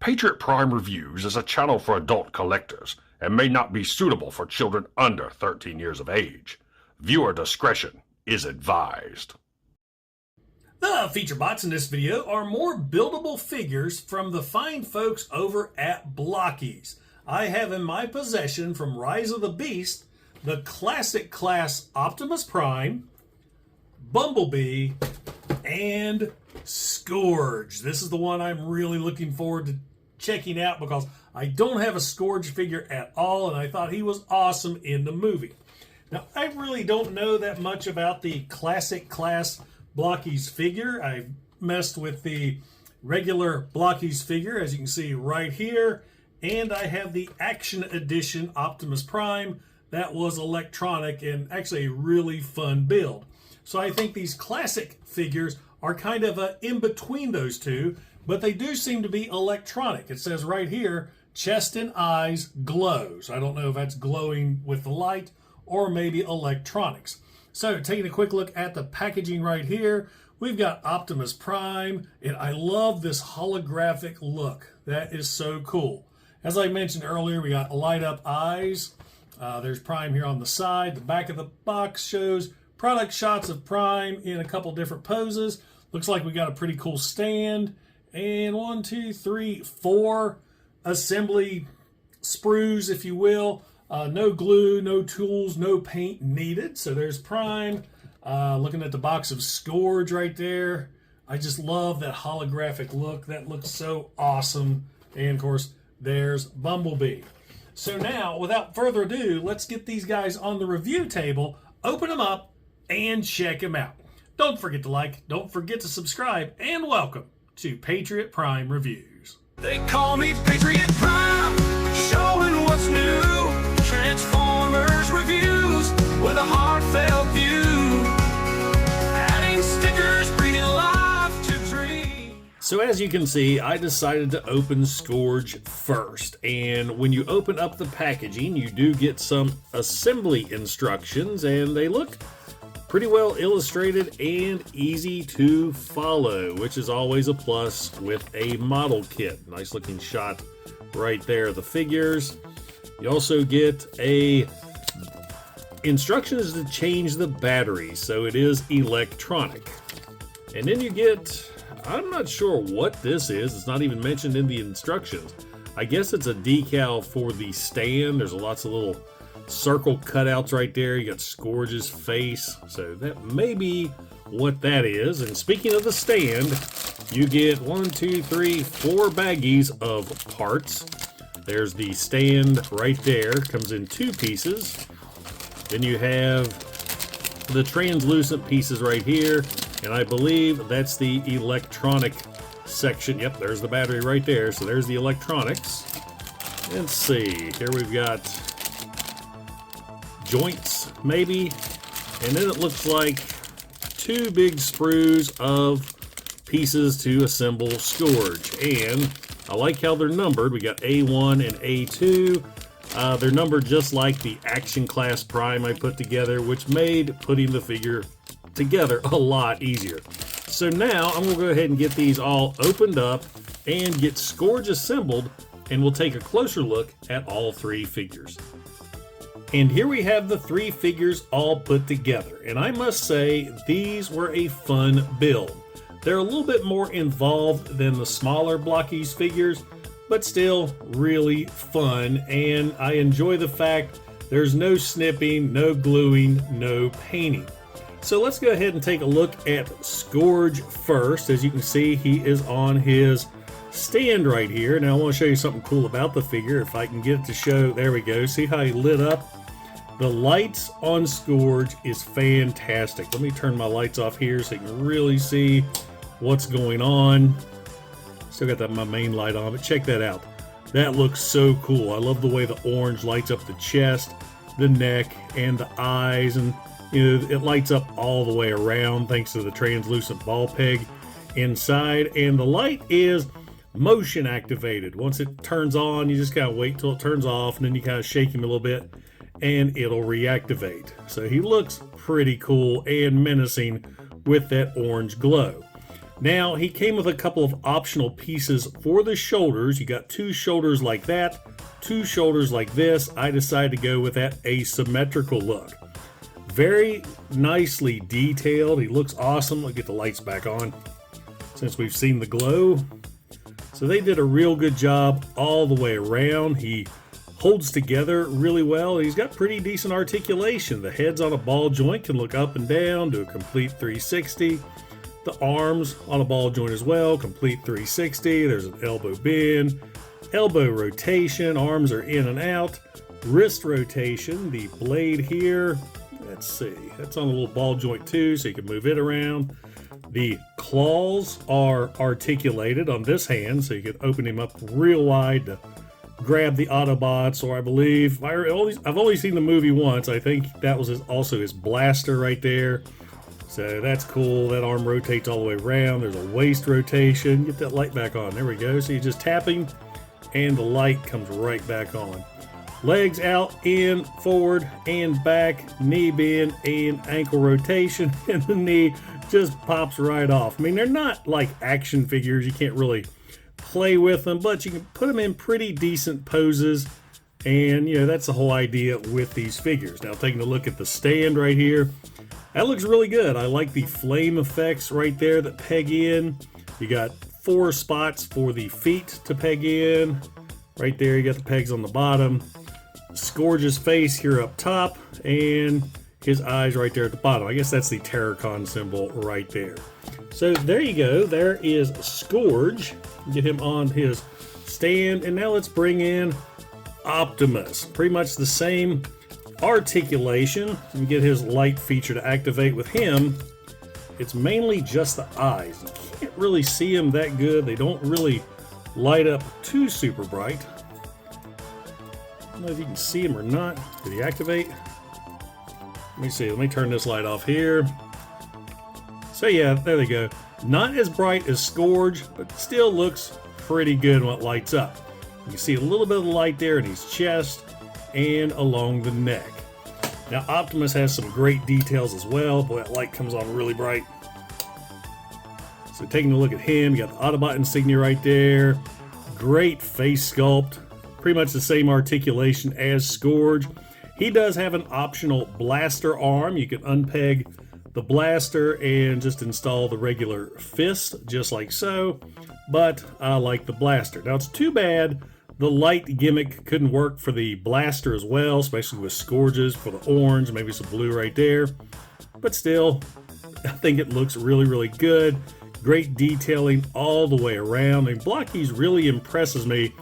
Patriot Prime Reviews is a channel for adult collectors and may not be suitable for children under 13 years of age. Viewer discretion is advised. The feature bots in this video are more buildable figures from the fine folks over at Blokees. I have in my possession from Rise of the Beast the classic class Optimus Prime, Bumblebee, and Scourge. This is the one I'm really looking forward to checking out because I don't have a Scourge figure at all, and I thought he was awesome in the movie. Now, I really don't know that much about the classic class Blokees figure. I've messed with the regular Blokees figure, as you can see right here, and I have the Action Edition Optimus Prime that was electronic and actually a really fun build. So I think these classic figures are kind of in between those two, but they do seem to be electronic. It says right here, chest and eyes glows. I don't know if that's glowing with the light or maybe electronics. So taking a quick look at the packaging right here, we've got Optimus Prime, and I love this holographic look. That is so cool. As I mentioned earlier, we got light up eyes. There's Prime here on the side. The back of the box shows product shots of Prime in a couple different poses. Looks like we got a pretty cool stand. And 1, 2, 3, 4 assembly sprues, if you will. No glue, no tools, no paint needed. So there's Prime. Looking at the box of Scourge right there. I just love that holographic look. That looks so awesome. And of course, there's Bumblebee. So now, without further ado, let's get these guys on the review table, open them up, and check them out. Don't forget to like, don't forget to subscribe, and welcome to Patriot Prime Reviews. They call me Patriot Prime, showing what's new. Transformers reviews with a heartfelt view. Adding stickers, breathing life to dreams. So as you can see, I decided to open Scourge first. And when you open up the packaging, you do get some assembly instructions, and they look pretty well illustrated and easy to follow, which is always a plus with a model kit. Nice looking shot right there of the figures. You also get instructions to change the battery, so it is electronic. And then you get, I'm not sure what this is. It's not even mentioned in the instructions. I guess it's a decal for the stand. There's lots of little circle cutouts right there. You got Scourge's face, so that may be what that is. And speaking of the stand, you get 1, 2, 3, 4 baggies of parts. There's the stand right there, comes in 2 pieces. Then you have the translucent pieces right here, and I believe that's the electronic section. Yep, there's the battery right there, so there's the electronics. Let's see, here we've got joints maybe, and then it looks like 2 big sprues of pieces to assemble Scourge. And I like how they're numbered. We got A1 and A2. They're numbered just like the Action Class Prime I put together, which made putting the figure together a lot easier. So now I'm going to go ahead and get these all opened up and get Scourge assembled, and we'll take a closer look at all 3 figures. And here we have the 3 figures all put together, and I must say these were a fun build. They're a little bit more involved than the smaller Blokees figures, but still really fun, and I enjoy the fact there's no snipping, no gluing, no painting. So let's go ahead and take a look at Scourge first. As you can see, he is on his stand right here. Now I want to show you something cool about the figure. If I can get it to show, there we go. See how he lit up? The lights on Scourge is fantastic. Let me turn my lights off here so you can really see what's going on. Still got my main light on, but check that out. That looks so cool. I love the way the orange lights up the chest, the neck, and the eyes, and you know, it lights up all the way around thanks to the translucent ball peg inside. And the light is motion activated. Once it turns on, you just kind of wait till it turns off, and then you kind of shake him a little bit and it'll reactivate. So he looks pretty cool and menacing with that orange glow. Now, he came with a couple of optional pieces for the shoulders. You got 2 shoulders like that, 2 shoulders like this. I decided to go with that asymmetrical look. Very nicely detailed. He looks awesome. I'll get the lights back on since we've seen the glow. So they did a real good job all the way around. He holds together really well. He's got pretty decent articulation. The head's on a ball joint, can look up and down, do a complete 360. The arms on a ball joint as well, complete 360. There's an elbow bend, elbow rotation, arms are in and out, wrist rotation, the blade here, let's see, that's on a little ball joint too, so you can move it around. The claws are articulated on this hand, so you can open him up real wide to grab the Autobots, or I believe, I've only seen the movie once, I think that was also his blaster right there. So that's cool. That arm rotates all the way around. There's a waist rotation. Get that light back on. There we go. So you're just tapping and the light comes right back on. Legs out, in, forward, and back, knee bend, and ankle rotation. And the knee just pops right off. I mean, they're not like action figures. You can't really play with them, but you can put them in pretty decent poses. And, you know, that's the whole idea with these figures. Now, taking a look at the stand right here. That looks really good. I like the flame effects right there that peg in. You got 4 spots for the feet to peg in. Right there, you got the pegs on the bottom. Scourge's face here up top, and his eyes right there at the bottom. I guess that's the Terracon symbol right there. So there you go. There is Scourge. Get him on his stand. And now let's bring in Optimus. Pretty much the same articulation. You get his light feature to activate with him. It's mainly just the eyes. You can't really see them that good. They don't really light up too super bright. I don't know if you can see him or not. Did he activate? Let me see. Let me turn this light off here. So yeah, there they go. Not as bright as Scourge, but still looks pretty good when it lights up. You can see a little bit of the light there in his chest and along the neck. Now Optimus has some great details as well. Boy, that light comes on really bright. So taking a look at him, you got the Autobot insignia right there. Great face sculpt. Pretty much the same articulation as Scourge. He does have an optional blaster arm. You can unpeg the blaster and just install the regular fist, just like so. But I like the blaster. Now it's too bad the light gimmick couldn't work for the blaster as well, especially with Scourge's for the orange, maybe some blue right there. But still, I think it looks really, really good. Great detailing all the way around. I mean, Blokees really impresses me.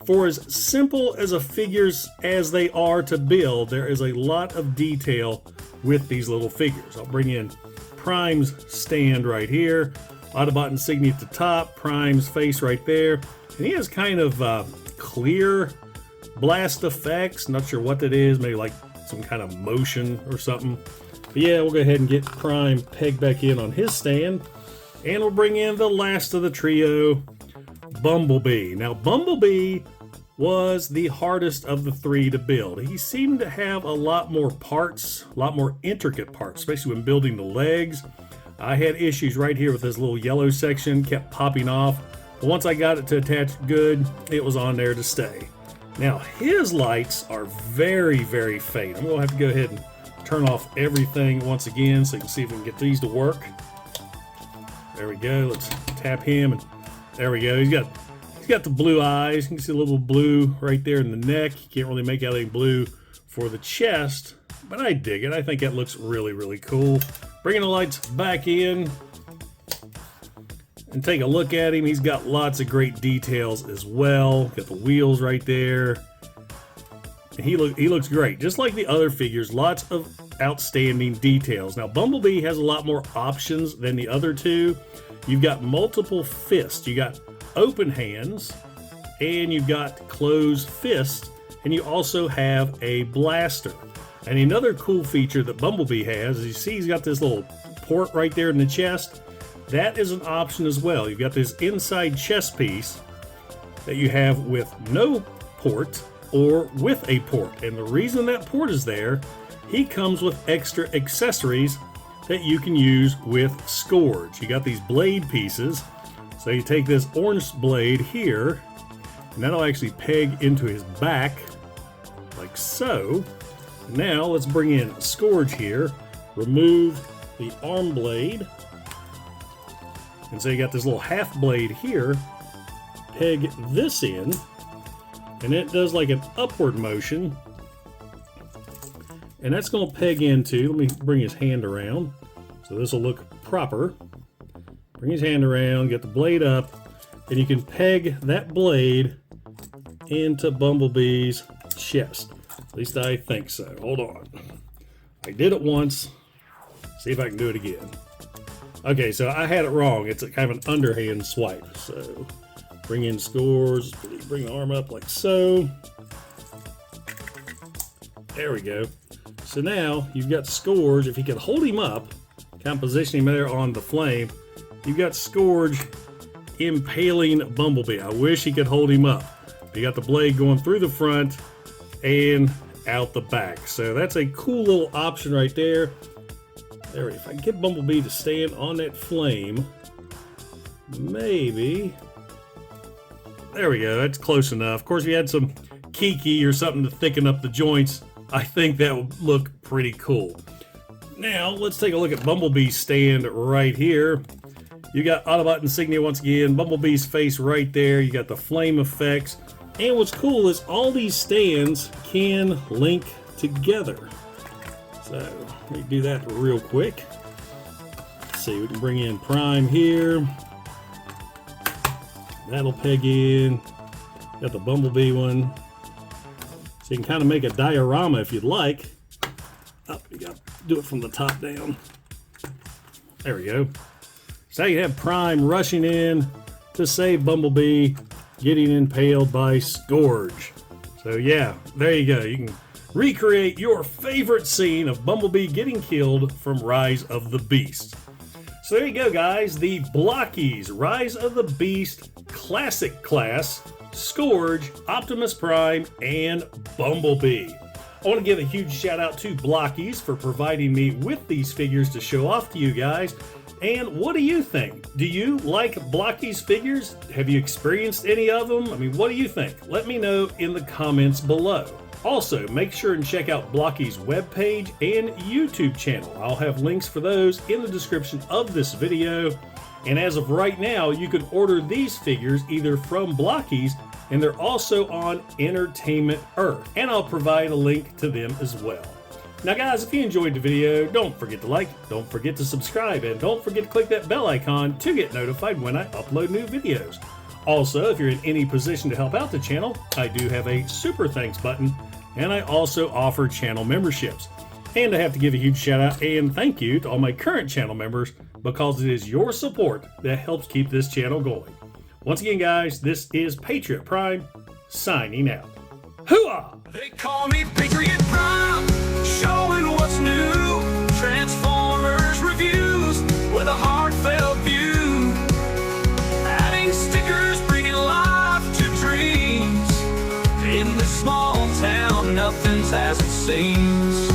For as simple as a figures as they are to build, there is a lot of detail with these little figures. I'll bring in Prime's stand right here. Autobot insignia at the top, Prime's face right there. And he has kind of clear blast effects. Not sure what that is, maybe like some kind of motion or something. But yeah, we'll go ahead and get Prime pegged back in on his stand. And we'll bring in the last of the trio, Bumblebee. Now, Bumblebee was the hardest of the 3 to build. He seemed to have a lot more parts, a lot more intricate parts, especially when building the legs. I had issues right here with this little yellow section, kept popping off. But once I got it to attach good, it was on there to stay. Now, his lights are very, very faint. I'm gonna have to go ahead and turn off everything once again so you can see if we can get these to work. There we go. Let's tap him, and there we go. He's got the blue eyes. You can see a little blue right there in the neck. You can't really make out any blue for the chest, but I dig it. I think that looks really, really cool. Bringing the lights back in and take a look at him. He's got lots of great details as well. Got the wheels right there. And he looks great. Just like the other figures, lots of outstanding details. Now, Bumblebee has a lot more options than the other 2. You've got multiple fists. You got open hands, and you've got closed fists, and you also have a blaster. And another cool feature that Bumblebee has is you see he's got this little port right there in the chest. That is an option as well. You've got this inside chest piece that you have with no port or with a port. And the reason that port is there, he comes with extra accessories that you can use with Scourge. You got these blade pieces. So you take this orange blade here, and that'll actually peg into his back, like so. Now let's bring in Scourge here, remove the arm blade, and so you got this little half blade here, peg this in, and it does like an upward motion, and that's going to peg into, let me bring his hand around, so this will look proper. Bring his hand around, get the blade up, and you can peg that blade into Bumblebee's chest. At least I think so. Hold on. I did it once. See if I can do it again. Okay, so I had it wrong. It's a kind of an underhand swipe. So bring in Scourge, bring the arm up like so. There we go. So now you've got Scourge. If you can hold him up, kind of position him there on the flame, you've got Scourge impaling Bumblebee. I wish he could hold him up. You got the blade going through the front and out the back. So that's a cool little option right there. There, if I can get Bumblebee to stand on that flame, maybe. There we go, that's close enough. Of course, if you had some kiki or something to thicken up the joints, I think that would look pretty cool. Now, let's take a look at Bumblebee's stand right here. You got Autobot insignia once again, Bumblebee's face right there. You got the flame effects. And what's cool is all these stands can link together. So let me do that real quick. Let's see, we can bring in Prime here. That'll peg in. Got the Bumblebee one. So you can kind of make a diorama if you'd like. Oh, you got to do it from the top down. There we go. So you have Prime rushing in to save Bumblebee, getting impaled by Scourge. So yeah, there you go. You can recreate your favorite scene of Bumblebee getting killed from Rise of the Beast. So there you go, guys. The Blokees Rise of the Beast Classic Class, Scourge, Optimus Prime, and Bumblebee. I want to give a huge shout out to Blokees for providing me with these figures to show off to you guys. And what do you think? Do you like Blokees figures? Have you experienced any of them? I mean, what do you think? Let me know in the comments below. Also, make sure and check out Blokees' webpage and YouTube channel. I'll have links for those in the description of this video. And as of right now, you can order these figures either from Blokees, and they're also on Entertainment Earth. And I'll provide a link to them as well. Now guys, if you enjoyed the video, don't forget to like, don't forget to subscribe, and don't forget to click that bell icon to get notified when I upload new videos. Also, if you're in any position to help out the channel, I do have a super thanks button, and I also offer channel memberships. And I have to give a huge shout out and thank you to all my current channel members, because it is your support that helps keep this channel going. Once again guys, this is Patriot Prime, signing out. Hooah! They call me Patriot Prime, showing what's new. Transformers reviews with a heartfelt view. Adding stickers, bringing life to dreams. In this small town, nothing's as it seems.